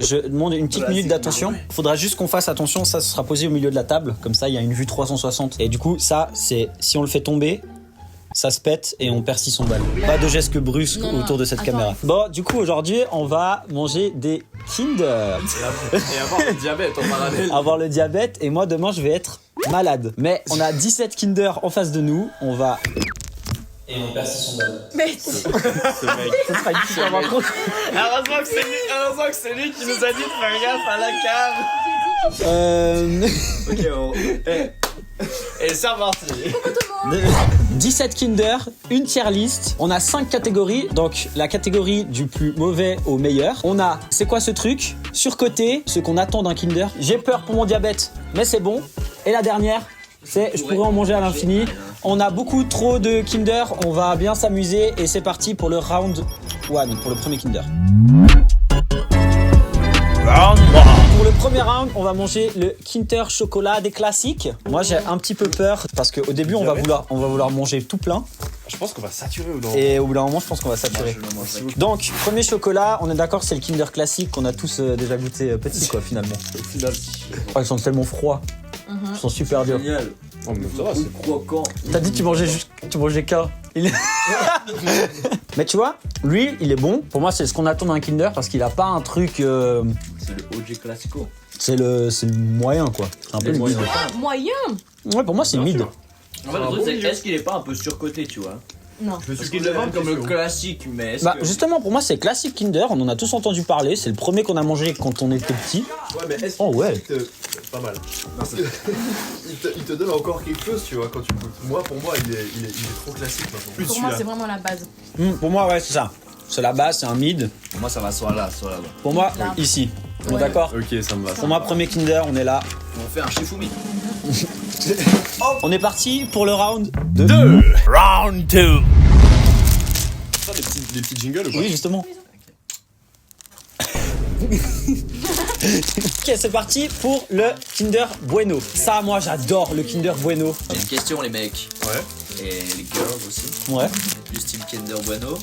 Je demande une petite minute d'attention. Faudra juste qu'on fasse attention, ça sera posé au milieu de la table. Comme ça, il y a une vue 360. Et du coup, ça, c'est si on le fait tomber, ça se pète et on perd 600 balles. Pas de gestes brusques autour de cette caméra. Bon, du coup, aujourd'hui, on va manger des Kinder. Et avoir le diabète en parallèle. Avoir le diabète. Et moi, demain, je vais être malade. Mais on a 17 Kinder en face de nous. On va... Et on perd 600 balles. Mais Ce sera une super rencontre. Heureusement que c'est lui qui nous a dit de faire gaffe à la cave. Ok, on... Et c'est reparti. 17 Kinder, une tier list. On a 5 catégories. Donc la catégorie du plus mauvais au meilleur. On a, c'est quoi ce truc? Surcoté, ce qu'on attend d'un Kinder. J'ai peur pour mon diabète, mais c'est bon. Et la dernière, c'est je pourrais en manger à l'infini. On a beaucoup trop de Kinder, on va bien s'amuser. Et c'est parti pour le round 1, pour le premier Kinder. Pour le premier round, on va manger le Kinder chocolat des classiques. Moi, j'ai un petit peu peur parce qu'au début, on va vouloir manger tout plein. Je pense qu'on va saturer au bout d'un moment. Et au bout d'un moment, je pense qu'on va saturer. Donc, premier chocolat, on est d'accord, c'est le Kinder classique qu'on a tous déjà goûté petit, quoi, finalement. Oh, ils sont tellement froids. Ils sont super durs. Génial. Oh, mais ça va, c'est croquant. T'as dit que tu mangeais qu'un. Mais tu vois, lui, il est bon. Pour moi, c'est ce qu'on attend d'un Kinder parce qu'il a pas un truc. C'est le OG Classico. C'est le moyen, quoi. C'est un peu le mid. moyen. Ouais, pour moi, c'est mid. En fait, le truc, c'est est-ce qu'il est pas un peu surcoté, tu vois? Non. Parce qu'il le vend comme le classique, mais est-ce Bah, que... justement, pour moi, c'est classique Kinder. On en a tous entendu parler. C'est le premier qu'on a mangé quand on était petit. Ouais, mais est-ce Oh, ouais. Pas mal. Il te donne encore quelque chose, tu vois, quand tu goûtes. Moi, pour moi, il est trop classique maintenant. Pour moi, c'est vraiment la base. Pour moi, ouais, c'est ça. C'est la base, c'est un mid. Pour moi, ça va soit là, soit là-bas. Pour moi, Là. ici. On est Ouais. d'accord? Ok, ça me va. Pour moi, premier Kinder, on est là. On fait un Shifumi. On est parti pour le round 2. Round 2. Ça, des petits jingles ou pas? Oui, justement. Ok, c'est parti pour le Kinder Bueno. Ça, moi, j'adore le Kinder Bueno. Il y a une question, les mecs. Ouais. Et les girls aussi. Ouais. Du style Kinder Bueno,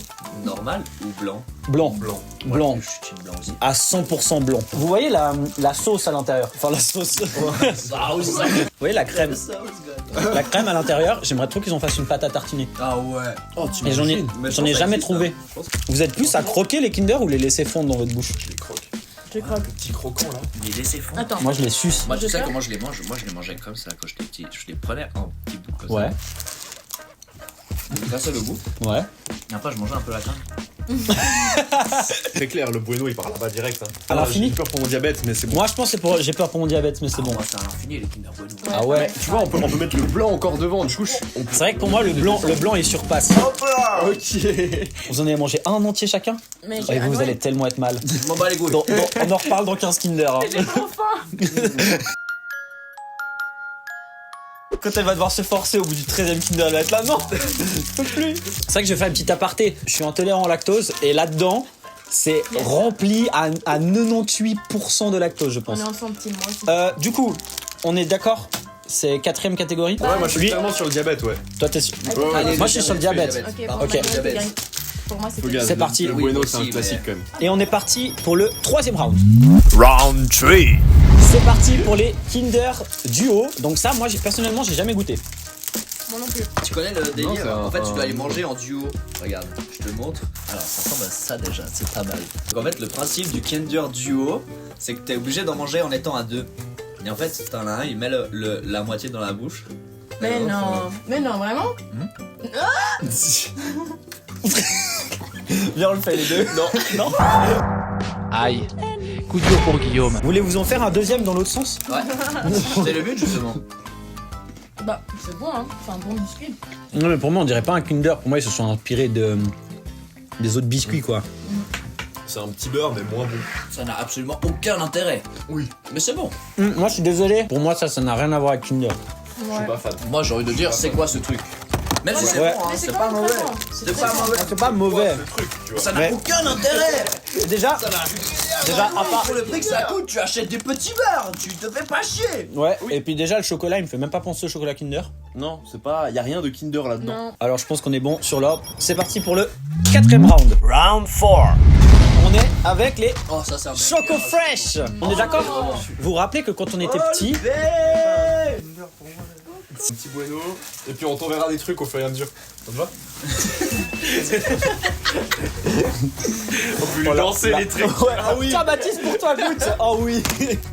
normal ou blanc? Blanc. Blanc. Blanc. Je suis team blanc aussi. À 100% blanc. Vous voyez la sauce à l'intérieur? Enfin, la sauce. Vous voyez la crème? La crème à l'intérieur, j'aimerais trop qu'ils en fassent une pâte à tartiner. Ah ouais. Oh, tu Et j'en ai Mais je pense que ça jamais existe, trouvé. hein. Je pense Vous êtes plus à croquer les Kinder ou les laisser fondre dans votre bouche? Les croques. Je croque. Le petit croquant là. Mais laissez fondre. Attends. Moi, je les suce. Moi, tu Je sais sais. comment je les mange? Moi, je les mangeais comme ça quand j'étais petit. Je les prenais en petits bouts comme Ouais. ça. D'un seul au bout. Ouais. Et après, je mangeais un peu la crème. Très clair, le bueno il part là-bas direct. Hein. À l'infini? J'ai peur pour mon diabète, mais c'est bon. Moi, je pense que j'ai peur pour mon diabète, mais c'est bon. Moi, c'est à l'infini, les Kinder Bueno. Ah ouais. Tu vois, on peut mettre le blanc encore devant. Du coup, C'est vrai que pour moi, le blanc, il surpasse. Ok. Vous en avez mangé un entier chacun? Mais Et vous allez tellement être mal. Je m'en bats les couilles. On en reparle dans 15 Kinder. Hein. J'ai trop faim. Quand elle va devoir se forcer au bout du 13e Kinder, elle va être là. Non, je peux plus. C'est vrai que je vais faire une petite aparté. Je suis intolérant au lactose et là-dedans, c'est rempli à 98% de lactose, je On pense. est ensemble, team, moi aussi. Du coup, on est d'accord? C'est 4e catégorie? Ouais, moi je suis Lui- clairement sur le diabète, ouais. Toi, t'es sûr? Ouais, Moi, je suis sur le diabète. Ok, Pardon, bon, ok. maintenant, Diabète. gagne. Pour moi, c'est Regarde, C'est parti. Le Oui, bueno, aussi, c'est un mais- classique quand même. Et on est parti pour le 3e round. Round 3. C'est parti pour les Kinder Duo. Donc ça, moi, personnellement, j'ai jamais goûté. Moi non plus. Tu connais le délire? c'est un- En fait, tu dois les manger en duo. Regarde, je te montre. Alors, ça ressemble à ça déjà, c'est pas mal. Donc, en fait, le principe du Kinder Duo, c'est que t'es obligé d'en manger en étant à deux. Et en fait, t'en as un, il met la moitié dans la bouche. Mais non, vraiment? Viens, on le fait les deux. Non, non. Aïe. Coup dur pour Guillaume. Voulez-vous en faire un deuxième dans l'autre sens? Ouais. C'est le but, justement. Bah, c'est bon, hein. C'est un bon biscuit. Non, mais pour moi, on dirait pas un Kinder. Pour moi, ils se sont inspirés des autres biscuits, quoi. C'est un petit beurre, mais moins bon. Ça n'a absolument aucun intérêt. Oui. Mais c'est bon. Moi, je suis désolé. Pour moi, ça n'a rien à voir avec Kinder. Je suis Ouais. pas fan. Moi, j'ai envie de dire, c'est quoi ce truc? Même si c'est Ouais. bon, hein, Mais c'est quand pas même mauvais. très bon. C'est pas très bon. mauvais. C'est pas mauvais. Le truc, tu vois. Ça n'a Mais- aucun intérêt. Déjà, Ça n'a déjà, à part. Pour le prix que ça coûte, tu achètes des petits beurres. Tu te fais pas chier. Ouais, et puis déjà, le chocolat, il me fait même pas penser au chocolat Kinder. Non, c'est pas. Y a rien de Kinder là-dedans. Non. Alors, je pense qu'on est bon sur l'ordre. C'est parti pour le 4e round. Round 4. On est avec les Oh, ça c'est un Choco Fresh. On est d'accord? Vous vous rappelez que quand on était petit, Un petit bueno. Et puis on t'enverra des trucs au fur et à mesure. Ça te va? On peut lui lancer les trucs. ah oui. Tiens Baptiste, pour toi, goûte. Oh oui.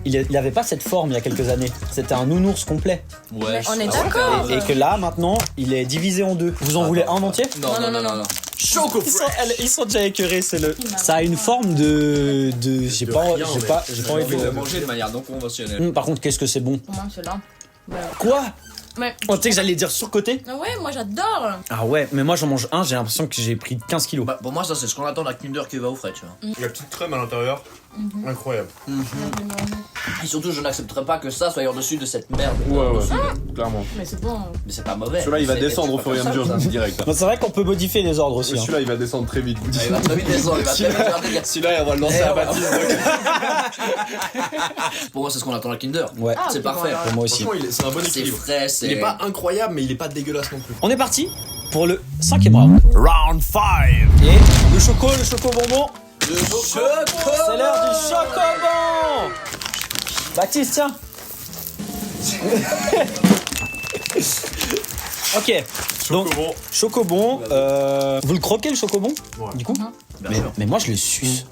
Il avait pas cette forme il y a quelques années. C'était un nounours complet. Ouais, On est d'accord. Et que là maintenant, il est divisé en deux. Vous en voulez un entier? Non. Choco Ils sont déjà écœurés, c'est le. Ça a une forme de. J'ai pas envie de de. manger de manière non conventionnelle. Par contre, qu'est-ce que c'est bon. Pour moi, c'est là. Quoi? Mais. Oh, tu sais que j'allais dire surcoté? Ah ouais, moi j'adore. Ah ouais, mais moi j'en mange un, j'ai l'impression que j'ai pris 15 kilos. Bah, pour moi, ça c'est ce qu'on attend d'un Kinder qui va au frais, tu vois. La petite crème à l'intérieur. Incroyable. Et surtout, je n'accepterai pas que ça soit au-dessus de cette merde. Ouais, Au-dessus clairement. Mais c'est bon. Mais c'est pas mauvais. Celui-là il va C'est- descendre au c'est fur et à pas mesure comme ça. direct. Non, c'est vrai qu'on peut modifier les ordres aussi. hein. Celui-là il va descendre très vite. Il va très vite descendre, il va très vite faire des gars. Celui-là on va le lancer à Baptiste. Pour moi, c'est ce qu'on attend d'un Kinder. Ouais, Ah, C'est ok, parfait. bon, alors. pour moi aussi. Franchement c'est un bon C'est équilibre. frais, c'est. Il est pas incroyable mais il est pas dégueulasse non plus. On est parti pour le 5e round. Round 5. Et le choco bonbon. Le C'est l'heure du chocobon. Baptiste, tiens. Ok, donc Chocobon. chocobon. Vous le croquez le chocobon? Ouais. Du coup? Bien sûr. Mais moi je le suce.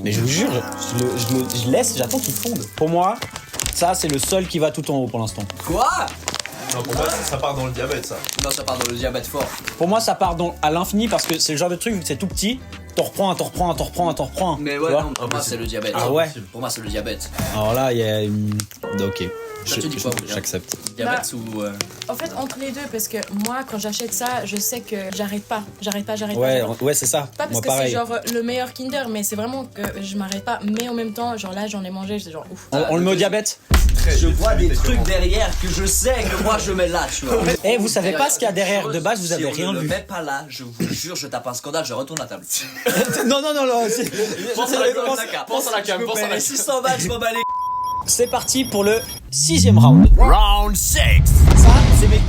Mais je vous jure, je laisse, j'attends qu'il fonde. Pour moi, ça c'est le seul qui va tout en haut pour l'instant. Quoi? Non pour moi ça part dans le diabète ça. Non, ça part dans le diabète fort. Pour moi, ça part à l'infini parce que c'est le genre de truc vu que c'est tout petit. T'en reprends un. Mais tu ouais, vois. non, pour moi, c'est le diabète. Ah ouais. Pour moi, c'est le diabète. Alors là, il y a une. Ok. Ça te dit quoi, William? J'accepte. Diabète ou. En fait, entre les deux, parce que moi, quand j'achète ça, je sais que j'arrête pas. Ouais, c'est ça. Pas parce Moi que c'est pareil. genre le meilleur Kinder, mais c'est vraiment que je m'arrête pas. Mais en même temps, genre là, j'en ai mangé, c'est genre ouf. On le met au diabète. Je vois des trucs derrière que je sais que moi je mets là, tu vois. Eh, vous savez pas ce qu'il y a derrière de base, vous avez Si rien on ne vu. le met pas là, je vous jure, je tape un scandale, je retourne la table. Non. Pense à la cam. Pense à la cam. Pense à la cam. 600 balles, je m'en bats les. C'est parti pour le 6e round. Round 6.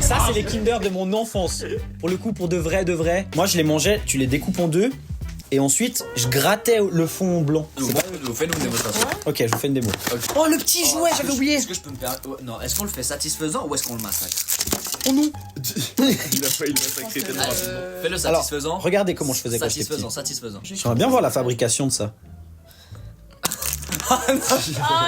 Ça, c'est les Kinder de mon enfance. Pour le coup, pour de vrai. Moi, je les mangeais, tu les découpes en deux. Et ensuite, je grattais le fond blanc. Fais-nous une démonstration. Ok, je vous fais une démo. Oh, le petit jouet, j'avais oublié. Est-ce que je peux me faire. Non, est-ce qu'on le fait satisfaisant ou est-ce qu'on le massacre? Il a failli le massacrer tellement rapidement. Fais-le Alors, satisfaisant. regardez comment je faisais quand j'étais petit. Satisfaisant. J'aimerais bien voir la fabrication de ça. Oh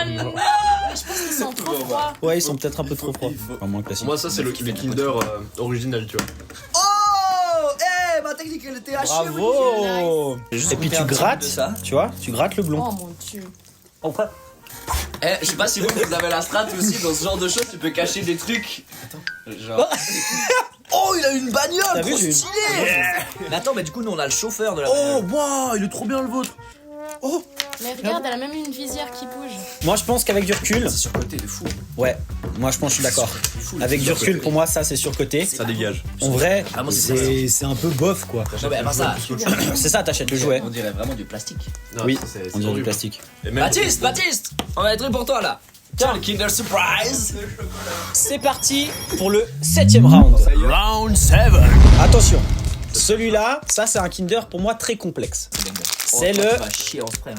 non. Mais je pense qu'ils sont trop froids. Ouais, ils sont peut-être un peu trop froids. Enfin, moins Pour classique. moi ça c'est le Kinder original tu vois. Oh! Eh, ma technique elle était hachée. Bravo. Et puis tu grattes, ça. tu vois, tu grattes le Oh blond. mon dieu. Enfin, Eh, je sais pas si vous avez la strat aussi, dans ce genre de choses, tu peux cacher des trucs. Genre. Oh, il a une bagnole, T'as vu, trop j'ai une- stylé! Mais attends, mais du coup, nous on a le chauffeur de la Oh bagnole. waouh il est trop bien le vôtre. Mais regarde, elle a même une visière qui bouge. moi je pense qu'avec du recul, C'est surcoté de fou. ouais, moi je pense que je suis d'accord. Avec du recul, pour moi ça c'est surcoté. Ça dégage. En vrai, Ah, moi, c'est c'est un peu bof quoi. Non, mais pas ça. C'est ça, t'achètes le jouet. On dirait vraiment du plastique. Non, Oui, ça, c'est on dirait du horrible. plastique. Et même- Baptiste! On a des trucs pour toi là. Tiens, le Kinder Surprise! C'est parti pour le 7e round. Round 7. Attention, celui-là, ça c'est un Kinder pour moi très complexe. C'est Tu le, vas chier en spray.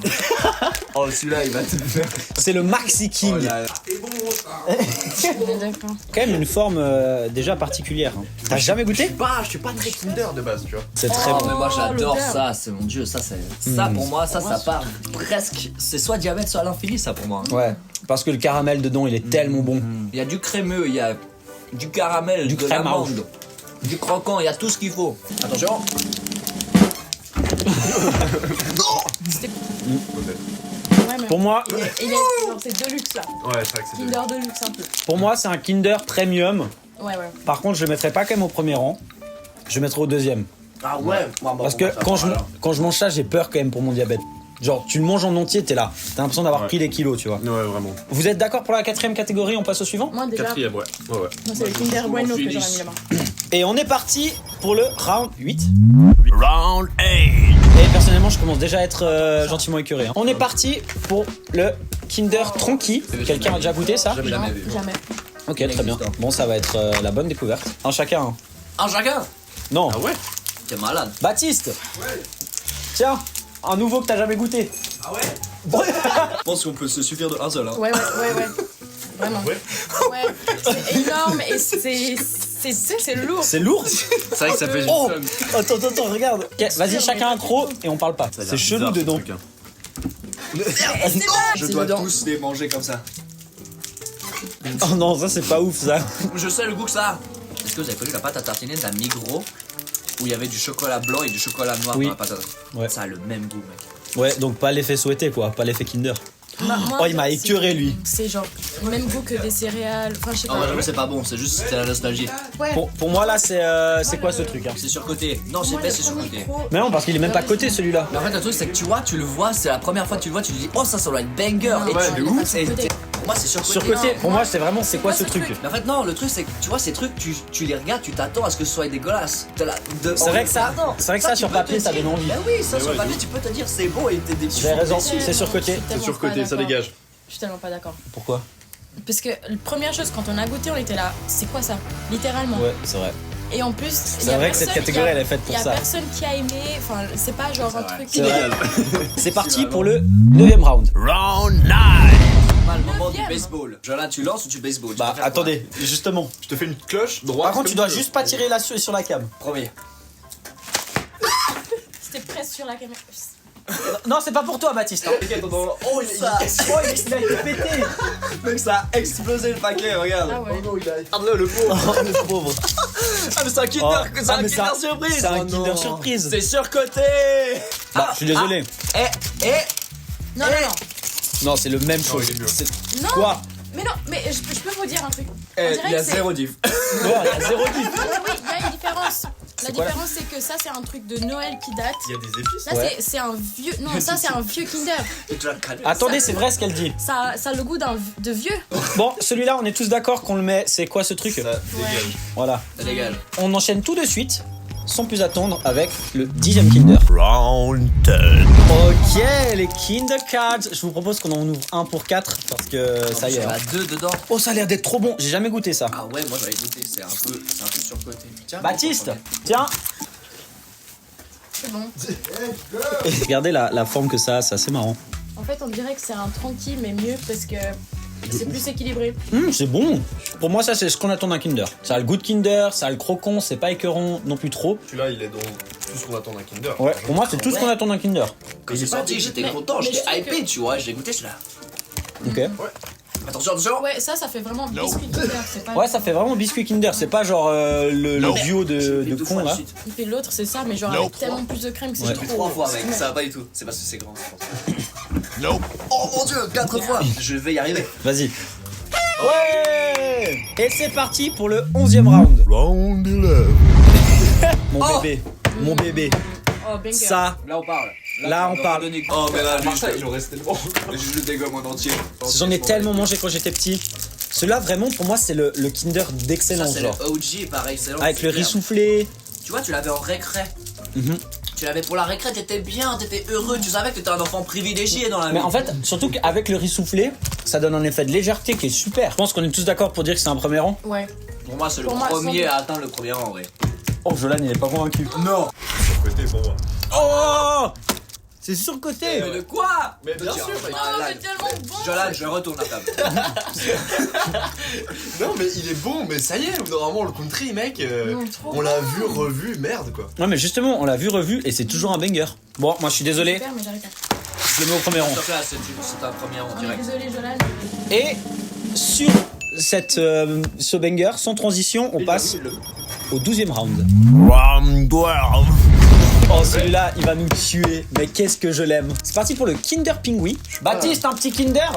Oh, celui-là, il va te faire. c'est le Maxi King. On est d'accord. Quand même une forme déjà particulière. hein. T'as jamais goûté? Je suis pas très Kinder de base tu vois. C'est très Oh, bon. mais moi j'adore l'odeur. ça, c'est mon dieu, ça c'est. Ça pour moi, ça part presque. C'est soit diabète, soit à l'infini, ça pour moi. Ouais, parce que le caramel dedans il est tellement bon. Il y a du crémeux, il y a du caramel, Du de crémage. l'amande, du croquant, il y a tout ce qu'il faut. Attention. Ouais, mais Pour moi, il est genre, c'est Deluxe là. Ouais c'est vrai que c'est Kinder Deluxe un peu. pour moi c'est un Kinder premium. Ouais. Par contre, je le mettrai pas quand même au premier rang. Je le mettrai au deuxième. Ah ouais. Parce que quand je mange ça, j'ai peur quand même pour mon diabète. Genre, tu le manges en entier, t'es là. T'as l'impression d'avoir Ouais. pris des kilos, tu vois. Ouais vraiment. Vous êtes d'accord pour la 4e catégorie? On passe au suivant? Moi déjà, Quatrième ouais. Ouais. moi c'est le Kinder Bueno que j'aurais mis là-bas. Et on est parti pour le round 8. Round 8. Et personnellement, je commence déjà à être gentiment écœuré. hein. On est parti pour le Kinder Tronqui. Quelqu'un a déjà goûté ça? Jamais Non, vu. jamais. Ok, très bien. Bon, ça va être la bonne découverte. Un chacun. hein. Un chacun. Non. Ah ouais. T'es malade. Baptiste. Tiens. un nouveau que t'as jamais goûté. Ah ouais? Je pense qu'on peut se suffire de un seul. Hein. Ouais. Vraiment. Ouais. C'est énorme et c'est lourd. C'est lourd. C'est vrai que ça fait Oh, attends, regarde. Ok, vas-y, chacun un croc et on parle pas. C'est chelou dedans. Je dois tous les manger comme ça. Oh non, ça c'est pas ouf ça. Je sais le goût que ça a. Est-ce que vous avez connu la pâte à tartiner d'un Migros où il y avait du chocolat blanc et du chocolat noir Oui. dans la pâte à tartiner? Ouais. Ça a le même goût, mec. Ouais, donc pas l'effet souhaité quoi, pas l'effet Kinder. Oh, il m'a écœuré lui. C'est genre le même goût que des céréales. Enfin, je sais Ah pas. ouais, j'avoue, c'est pas bon, c'est juste la nostalgie. Ouais. Pour moi là, c'est quoi ce truc hein? C'est surcoté. Non, c'est Moi, pas, le c'est premier surcoté. croc- Mais non, parce qu'il est même pas coté celui-là. Mais en fait, le truc, c'est que tu vois, tu le vois, c'est la première fois que tu le vois, tu te dis, oh, ça doit être banger. Non, Et ouais, tu il est pas surcoté. Pour moi, c'est surcoté. Surcoté, Non, pour moi c'est vraiment c'est quoi ce ce truc? truc Mais en fait, non, le truc, c'est que tu vois, ces trucs, tu les regardes, tu t'attends à ce que ce soit dégueulasse. C'est vrai que ça sur papier ça donne envie. Bah oui, ça sur papier, tu peux te dire, c'est beau et t'es des Vous avez raison, Je suis c'est surcoté. tellement C'est surcoté, pas ça d'accord. dégage. Je suis tellement pas d'accord. Pourquoi? Parce que la première chose, quand on a goûté, on était là. C'est quoi ça? Littéralement. Ouais, c'est vrai. Et en plus, C'est vrai que cette catégorie elle est faite il pour y a ça. personne qui a aimé. Enfin, c'est pas genre un truc. C'est vrai. C'est parti pour le 9ème round. Pas le moment du baseball. Genre là, tu lances ou tu baseball? Bah attendez, justement. Je te fais une cloche droite. Par contre, tu comme dois juste pas tirer là sur la cam. Premier. C'était presque sur la caméra. Non, c'est pas pour toi, Baptiste. hein. Oh, ça. Il a été pété. Mec, ça a explosé le paquet, regarde. Ah ouais. Regarde-le, le pauvre. Oh, le pauvre. Ah, mais c'est un Kinder, Oh, c'est un mais Kinder surprise. C'est un Oh non. Kinder surprise. C'est surcoté. Bah, je suis désolé. Non. Non, c'est le même chose. il est mieux. C'est- Non. Quoi? Mais non, mais je peux vous dire un truc. On Il dirait y a que c'est- zéro diff. Ouais, il y a zéro diff. Oui, il y a une différence. La C'est quoi, là différence, c'est que ça, c'est un truc de Noël qui date. Il y a des épices. Là, Ouais. c'est un vieux. Non, ça, c'est un vieux Kinder. Attendez, c'est vrai ce qu'elle dit. Ça a le goût de vieux. Bon, celui-là, on est tous d'accord qu'on le met. C'est quoi ce truc? Ça dégage. Voilà. Ça dégage. On enchaîne tout de suite, sans plus attendre, avec le 10ème Kinder. Ok, les Kinder Cards. Je vous propose qu'on en ouvre un pour 4 parce que ça y est. Il y en hein. a deux dedans. Oh, ça a l'air d'être trop bon. J'ai jamais goûté ça. Ah ouais, moi j'avais goûté, c'est un peu surcoté. Tiens, Baptiste, tiens. C'est bon. Et regardez la forme que ça a, c'est assez marrant. En fait, on dirait que c'est un tranquille, mais mieux parce que c'est plus équilibré. C'est bon. Pour moi, ça, c'est ce qu'on attend d'un Kinder. Ça a le goût de Kinder, ça a le crocon, c'est pas écœurant non plus trop. Celui-là, il est dans tout ce qu'on attend d'un Kinder. Ouais, pour moi, c'est tout ce qu'on attend d'un Kinder. Quand j'ai sorti, j'étais Mais- content, mais j'étais je trouve hypé, que- tu vois, j'ai goûté celui-là. Ok. Attention, attention. Ouais, ça fait vraiment biscuit Kinder. C'est pas. Ouais, ça fait vraiment biscuit Kinder. C'est pas genre le duo de Deux cons fois de là. suite. Il fait l'autre, c'est ça, mais genre avec tellement plus de crème que c'est Ouais. trop. Trois fois, mec, ça va pas du tout. C'est parce que c'est grand. Oh mon dieu, 4 fois. Je vais y arriver. Vas-y. Ouais. Et c'est parti pour le 11ème round. Mon bébé. Mon bébé. Oh, banger. Ça, Là, on parle. Là, on parle. Oh, mais là, juste, Il en reste tellement. je le dégomme en entier. j'en ai tellement mangé quand j'étais petit. Celui-là, vraiment, pour moi, c'est le Kinder Ça, d'excellence, c'est le genre. OG, pareil, c'est long, Avec le c'est riz clair. soufflé. Tu vois, tu l'avais en récré. Mhm. Tu l'avais pour la récré, t'étais bien, t'étais heureux, tu savais que t'étais un enfant privilégié dans la vie. Mais en fait, surtout qu'avec le riz soufflé, ça donne un effet de légèreté qui est super. Je pense qu'on est tous d'accord pour dire que c'est un premier rang. Ouais. Pour moi, c'est le Pour moi, premier sans- à atteindre le premier rang en vrai. Oh, Jolan, il est pas convaincu. Non. Côté pour moi. Oh, c'est surcoté. Mais de quoi? Mais bien sûr. Oh, mais tellement bon. Jolan, je retourne la table. Non, mais il est bon, mais ça y est, normalement, le country, mec, Non, trop on l'a bon. vu, revu, merde quoi. Ouais, mais justement, on l'a vu, revu, et c'est toujours un banger. Bon, moi, je suis désolé, Super, mais j'arrive pas. je le mets au premier rang. Donc là, c'est un premier rang On est direct. désolé, Jolan. Et sur ce banger, sans transition, on passe au 12ème round. Oh, celui-là, il va nous tuer. Mais qu'est-ce que je l'aime. C'est parti pour le Kinder Pingui. Baptiste, un petit Kinder.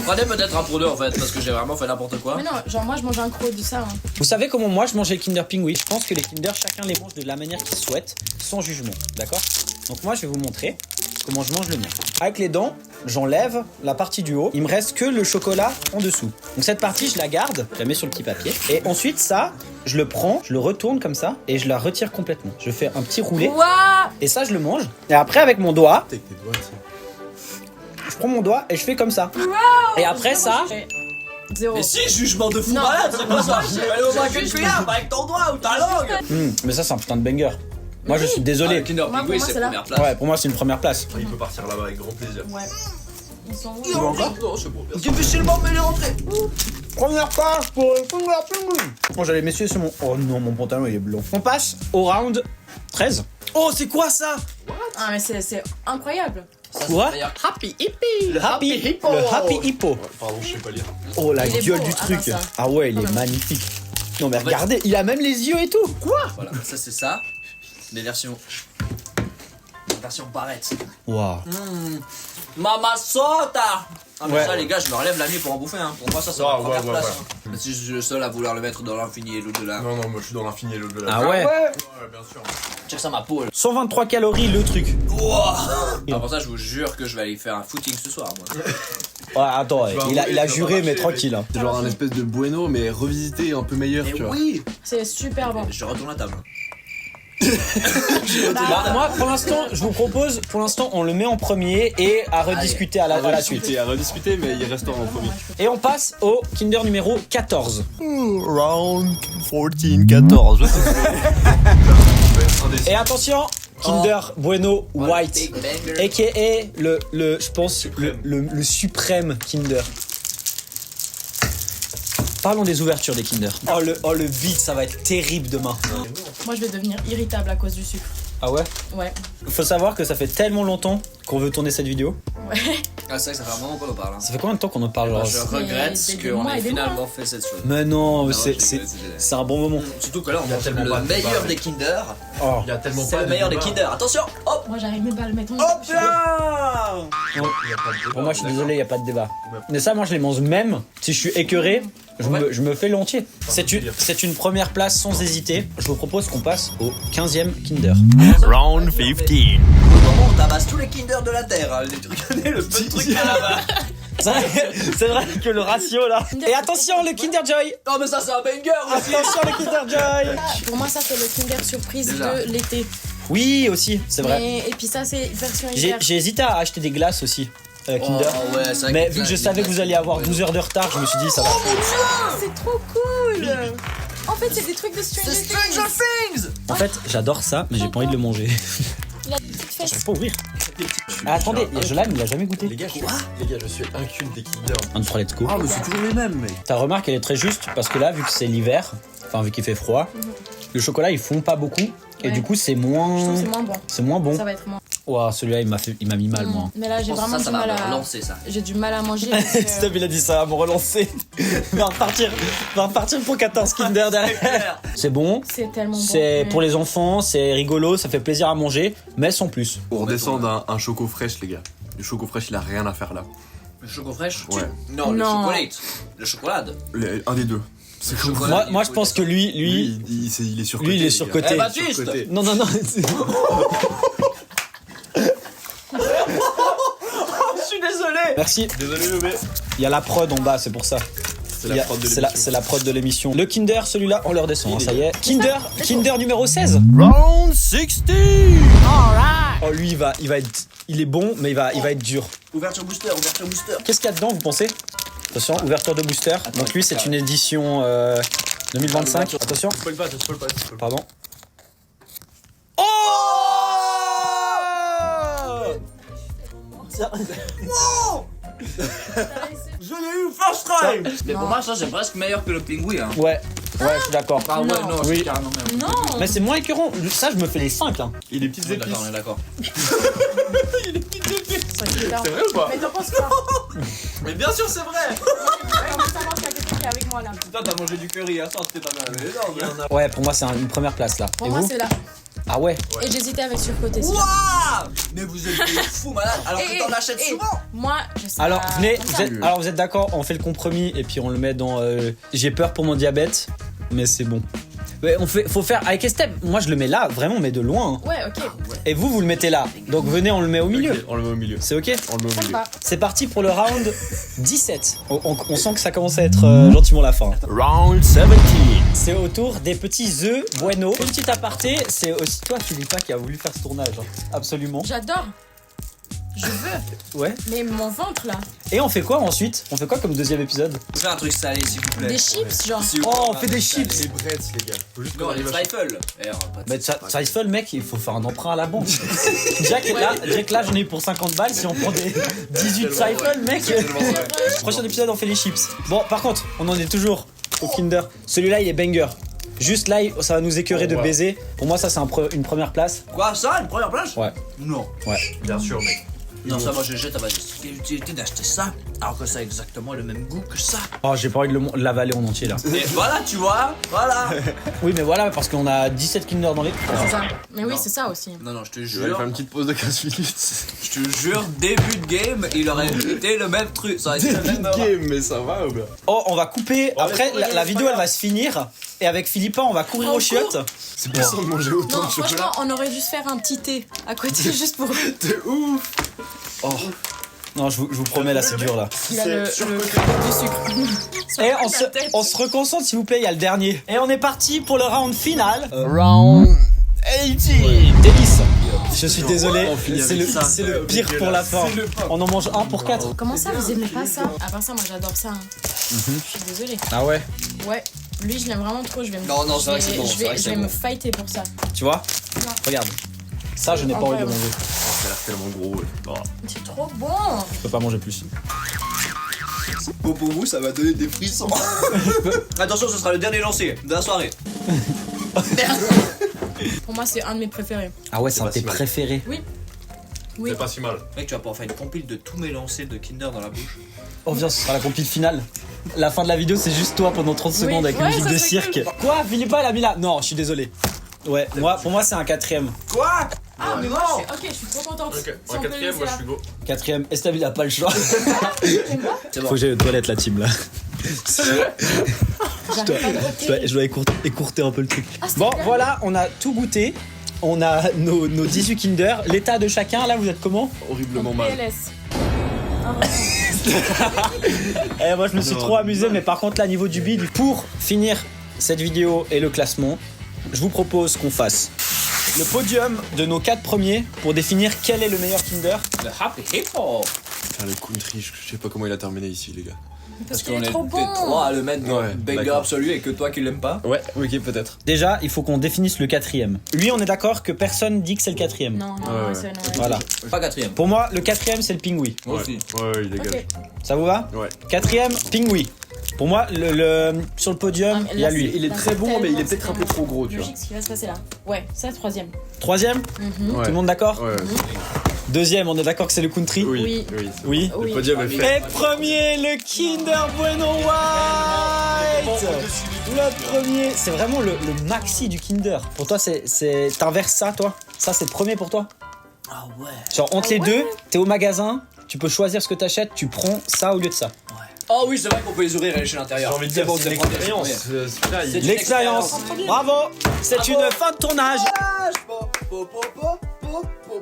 Prenez peut-être un pour deux en fait, parce que j'ai vraiment fait n'importe quoi. Mais non, genre moi je mange un croc de ça. Hein. Vous savez comment moi je mangeais le Kinder Pingui? Je pense que les Kinder, chacun les mange de la manière qu'il souhaite, sans jugement. D'accord? Donc moi, je vais vous montrer comment je mange le mien. Avec les dents, j'enlève la partie du haut. Il me reste que le chocolat en dessous. Donc cette partie, je la garde, je la mets sur le petit papier. Et ensuite, ça, je le prends, je le retourne comme ça et je la retire complètement. Je fais un petit roulé Ouah. et ça, je le mange. Et après, avec mon doigt, Avec tes doigts, je prends mon doigt et je fais comme ça. Et après ça, Zéro. Mais si, jugement de fou Non. malade, c'est quoi ça? Je- Allez au je bac juge cuillère, pas avec ton doigt ou ta langue. mais ça, c'est un putain de banger. Moi, je suis désolé. Kinder Moi, pour Pingui, moi, c'est c'est là. première place. Ouais, pour moi, c'est une première place. Il peut partir là-bas avec grand plaisir. Ouais. Ils sont où? Tu veux encore? Non, c'est bon. Difficilement, mais il est rentré. Première place pour le Kinder Pingui. Moi, j'allais m'essuyer sur mon. Oh non, mon pantalon, il est blanc. On passe au round 13. Oh, c'est quoi ça? Ah, mais c'est incroyable. Ça, c'est Quoi? le meilleur. Happy Hippo. Le Happy Hippo. Pardon, je sais pas lire. Oh, la Il est gueule beau, du truc. attends, ça. Ah ouais, il Quand est même. magnifique. Non, mais regardez, il a même les yeux et tout. Quoi? Voilà, ça c'est ça. Les versions. La version barrette. Waouh. Mama sota. Ah mais Ouais. ça les gars, je me relève la nuit pour en bouffer hein. Pour moi ça c'est Ah, la première ouais, place. ouais. Mais si je suis le seul à vouloir le mettre dans l'infini et l'au-delà. Non, non, moi je suis dans l'infini et l'au-delà. Ah ouais? Ouais, bien sûr. Check ça ma peau. 123 calories le truc. Ah, pour ça je vous jure que je vais aller faire un footing ce soir moi. Ouais, attends, il a avouer, ça juré, va mais marcher, tranquille. Hein. C'est genre un espèce de bueno, mais revisité et un peu meilleur, Mais tu vois. oui. C'est super bon. Je retourne la table. Bah, moi, pour l'instant, je vous propose, pour l'instant, on le met en premier et à rediscuter à la suite. À rediscuter, mais il restera en premier. Et on passe au Kinder numéro 14. Round 14, 14. Et attention, Kinder Bueno Voilà, White, big banger. a.k.a. je pense, le suprême Kinder. Parlons des ouvertures des Kinder. Oh le beat, ça va être terrible demain. Moi, je vais devenir irritable à cause du sucre. Ah ouais? Ouais. Faut savoir que ça fait tellement longtemps qu'on veut tourner cette vidéo. Ouais. Ah c'est vrai que ça fait un moment qu'on en parle. Hein. Ça fait combien de temps qu'on en parle genre? Je regrette des qu'on mois ait et des mois. finalement fait cette chose. Mais non, Non, c'est je rigole, c'est un bon moment. Surtout que là on Il y a mange tellement le pas de débat, meilleur mec. des Kinder. Oh. Il y a tellement C'est pas le de meilleur des débat. Kinder. Attention, hop. Moi, j'arrive même pas à le mettre en Hop bouche. là! Il y a pas de débat, Pour moi, je suis d'accord. désolé, il n'y a pas de débat. Mais ça, moi, je les mange même. Si je suis écœuré, je me fais l'entier. C'est une première place sans hésiter. Je vous propose qu'on passe au 15e Kinder. Round 15. Au moment où on tabasse tous les Kinder de la Terre. Hein, tu reconnais le peu de trucs qu'il y a là-bas. C'est vrai que le ratio là. Et attention, le Kinder Joy! Non mais ça c'est un banger aussi. Attention, le Kinder Joy! Pour moi, ça, c'est le Kinder surprise Déjà. de l'été. Oui, aussi, c'est vrai. Et puis ça, c'est version hiver. J'ai hésité à acheter des glaces aussi, Kinder. Oh, ouais, c'est vrai Mais que vu que je les savais que vous alliez avoir 12 heures de retard, je me suis dit ça va. C'est trop cool. En fait, c'est des trucs de Stranger C'est Things. Stranger Things. En fait, j'adore ça, mais j'ai pas envie de le manger. Il a des petites fesses. J'arrive pas à ouvrir. Ah, attendez, Jolan, il a jamais goûté. Les gars, je suis inculte des Kinder. 1, 2, 3, let's go. Ah, mais c'est toujours les mêmes, mec. Ta remarque, elle est très juste parce que là, vu que c'est l'hiver, enfin vu qu'il fait froid, le chocolat il fond pas beaucoup et Ouais. du coup c'est Je trouve que moins, c'est moins bon. c'est moins bon. Ça va être moins. Ouah, celui-là il m'a mis mal moi. Mais là, j'ai vraiment Ça du va mal me à. relancer ça. J'ai du mal à manger. parce que- Stop, il a dit ça à me relancer. va repartir pour 14 Kinder derrière. C'est bon. C'est tellement bon. C'est Mm. pour les enfants, c'est rigolo, ça fait plaisir à manger, mais sans plus. Pour redescendre un choco fraîche, les gars. Le choco fraîche, il a rien à faire là. Le choco fraîche. Ouais. Non, le Non. chocolate. Le chocolate. Un des deux. C'est comme chocolat. Moi je pense que lui, Lui, il est surcoté. lui, il est les surcoté. gars. Eh, Baptiste. Surcoté. non. Je suis désolé. Merci. Désolé, le mec. Il y a la prod en bas, c'est pour ça. C'est la prod de C'est l'émission. la prod de l'émission. Le Kinder, celui-là, on le redescend, hein, ça y est. Kinder numéro 16. Round 16. Oh, lui, il est bon, mais il va être dur. Ouverture booster, ouverture booster. Qu'est-ce qu'il y a dedans, vous pensez? Attention, ouverture de booster. Donc lui, c'est une édition 2025. Attention, Spoil pas, spoil pas. pardon. Oh! Je l'ai eu first time. Mais pour moi ça c'est presque meilleur que le pingouin. Hein. Ouais, je suis d'accord. Ah ouais Non. non, Oui. c'est carrément meilleur. Non. Mais c'est moins écœurant. Ça, je me fais les 5. Hein. Il a des petites Ouais, épices. d'accord, on est d'accord. C'est vrai ou pas? Mais t'en penses quoi? Mais bien sûr, c'est vrai. Comment ça marche la question qui est avec moi là? Toi, t'as mangé du curry à ça, c'était pas mal. Mais énorme. Ouais, pour moi, c'est une première place là. Pour Et moi, vous? c'est là. Ah ouais. Et j'hésitais avec surcoté. si Waouh. Mais vous êtes des fous malades alors Eh, que t'en achètes eh, souvent. Moi, je sais Alors, pas. venez, Comme ça. vous êtes d'accord, on fait le compromis et puis on le met dans. J'ai peur pour mon diabète, mais c'est bon. Ouais, faut faire avec Estep. Moi, je le mets là, vraiment, mais de loin. Hein. Ouais, ok. Et vous le mettez là. Donc venez, on le met au milieu. Ok, on le met au milieu. C'est ok? On le met au Ça me milieu. va. C'est parti pour le round 17. On sent que ça commence à être gentiment la fin. Round 17. C'est au tour des petits œufs Bueno. Une petite aparté, c'est aussi toi, Philippa, qui a voulu faire ce tournage. Hein. Absolument. J'adore. Je veux. Ouais. Mais mon ventre là. Et on fait quoi ensuite? On fait quoi comme deuxième épisode? Fais un truc salé, s'il vous plaît. Des chips, genre. Oh, on fait des chips. Les breads, les gars. Faut juste qu'on Non, les arrive à trifles. Eh, on va pas Mais Trifle, mec, il faut faire un emprunt à la banque. Jack, là, j'en ai pour 50 balles. Si on prend des 18 Trifle, mec. Prochain épisode, on fait les chips. Bon, par contre, on en est toujours au Kinder. Celui-là, il est banger. Juste là, ça va nous écœurer de baiser. Pour moi, ça, c'est une première place. Quoi, ça, une première place? Ouais. Non. Ouais. Bien sûr, mec. Non, ça, moi, je jette à ma utilité d'acheter ça, alors que ça a exactement le même goût que ça. Oh, j'ai pas envie de l'avaler en entier là. Et voilà, tu vois, voilà. Oui, mais voilà, parce qu'on a 17 Kinder dans les. C'est ça. Mais oui, Non. c'est ça aussi. Non, je te Je vais aller jure, faire une petite pause de 15 minutes. je te jure, début de game, il aurait été le même truc. Ça aurait été le même Game, mais ça va ou bien? Oh, on va couper. Après, mais la vidéo, elle va se finir. Et avec Philippa, on va courir On aux chiottes. C'est pas ça de manger autant Non, de chocolat. franchement, on aurait dû se faire un petit thé à côté juste pour. T'es ouf. Oh. Non, je vous promets, là, c'est dur là. Il a le du sucre. Et on se reconcentre, s'il vous plaît, il y a le dernier. Et on est parti pour le round final. Round 80. Délice. Je suis désolé, On finit c'est avec le, ça. c'est le pire pour la fin. On en mange un pour 4. Comment ça, vous aimez pas ça? À part ça, moi j'adore ça. Hein. Je suis désolée. Ah ouais? Ouais. Lui, je l'aime vraiment trop. Je vais me. Non, je c'est vrai que vais- c'est bon, Je c'est vrai vais, que je c'est vais bon. me fighter pour ça. Tu vois? Non. Regarde. Ça, je n'ai pas envie de Incroyable. manger. Ça a l'air tellement gros. C'est trop bon. Je peux pas manger plus. Pour vous, ça va donner des frissons. Attention, ce sera le dernier lancé de la soirée. Pour moi, c'est un de mes préférés. Ah ouais, c'est un de pas tes si mal. préférés. Oui. C'est pas si mal. Mec, tu vas pouvoir faire une compile de tous mes lancers de Kinder dans la bouche. Oh, viens, ce sera la compile finale. La fin de la vidéo, c'est juste toi pendant 30 Oui, secondes avec ouais, une musique ça de serait cirque. Quoi? Philippa, elle a mis là? Non, je suis désolé. Ouais, pour moi, c'est un quatrième. Quoi? Ah, mais non. moi, je suis trop contente. Ok, Si en on peut quatrième, laisser moi je là. suis go. Quatrième. Estabil, il a pas le choix. C'est Faut que j'aille aux toilettes, la team là. J'arrive pas de roter. Je dois écourter un peu le truc. Ah, c'était Bon, bien. voilà, on a tout goûté. On a nos 18 Kinder. L'état de chacun, là, vous êtes comment? Horriblement mal. PLS. Eh, moi, je me suis trop amusé, mais par contre, là, niveau du bid, pour finir cette vidéo et le classement, je vous propose qu'on fasse le podium de nos 4 premiers pour définir quel est le meilleur Kinder. Le Happy Hippo. Putain, le country, je sais pas comment il a terminé ici, les gars. Parce qu'il est trop bon. trois à le mettre dans Ouais, banger d'accord. absolu et que toi qui l'aimes pas. Ouais, ok, peut-être. Déjà, il faut qu'on définisse le quatrième. Lui, on est d'accord que personne dit que c'est le quatrième. Non, non, Ouais, ouais. c'est non. Voilà. Pas quatrième. Pour moi, le quatrième, c'est le Pingui. Moi Ouais, aussi. ouais, il dégage. Ok. Ça vous va? Ouais. Quatrième, Pingui. Pour moi, sur le podium, Ah, il y a là, lui. Il est Là, très c'est bon, mais il est tellement- peut-être un peu c'est trop gros, tu vois. Logique ce qui va se passer là. Ouais, ça, troisième. Troisième, Ouais. tout le monde d'accord? Ouais, Deuxième, on est d'accord que c'est le country? oui. Oui. Oui. Oui. Le Oui. podium est fait. Et premier, le Kinder Bueno White. Le premier, c'est vraiment le maxi du Kinder. Pour toi, t'inverses ça, toi? Ça, c'est le premier pour toi? Ah ouais. Genre, entre Ah les ouais. deux, t'es au magasin, tu peux choisir ce que t'achètes, tu prends ça au lieu de ça. Oh oui, c'est vrai qu'on peut les ouvrir et lécher l'intérieur. J'ai envie de dire, bon, c'est une prendre expérience. les- Celui-là, il- C'est une L'expérience. expérience. Bravo. C'est une fin de tournage.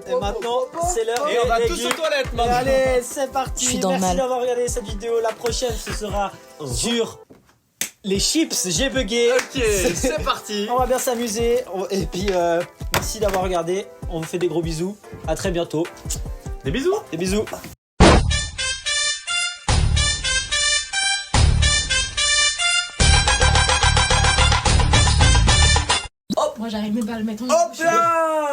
Et Et maintenant, c'est l'heure Et on va des tous légumes. aux toilettes Et maintenant. allez, c'est parti. Je suis dans le Merci mal. d'avoir regardé cette vidéo. La prochaine, ce sera sur les chips. J'ai bugué. Ok, c'est parti. On va bien s'amuser. Et puis, merci d'avoir regardé. On vous fait des gros bisous. À très bientôt. Des bisous. Des bisous. Moi, j'arrive même pas à le mettre en Hop bouche. là.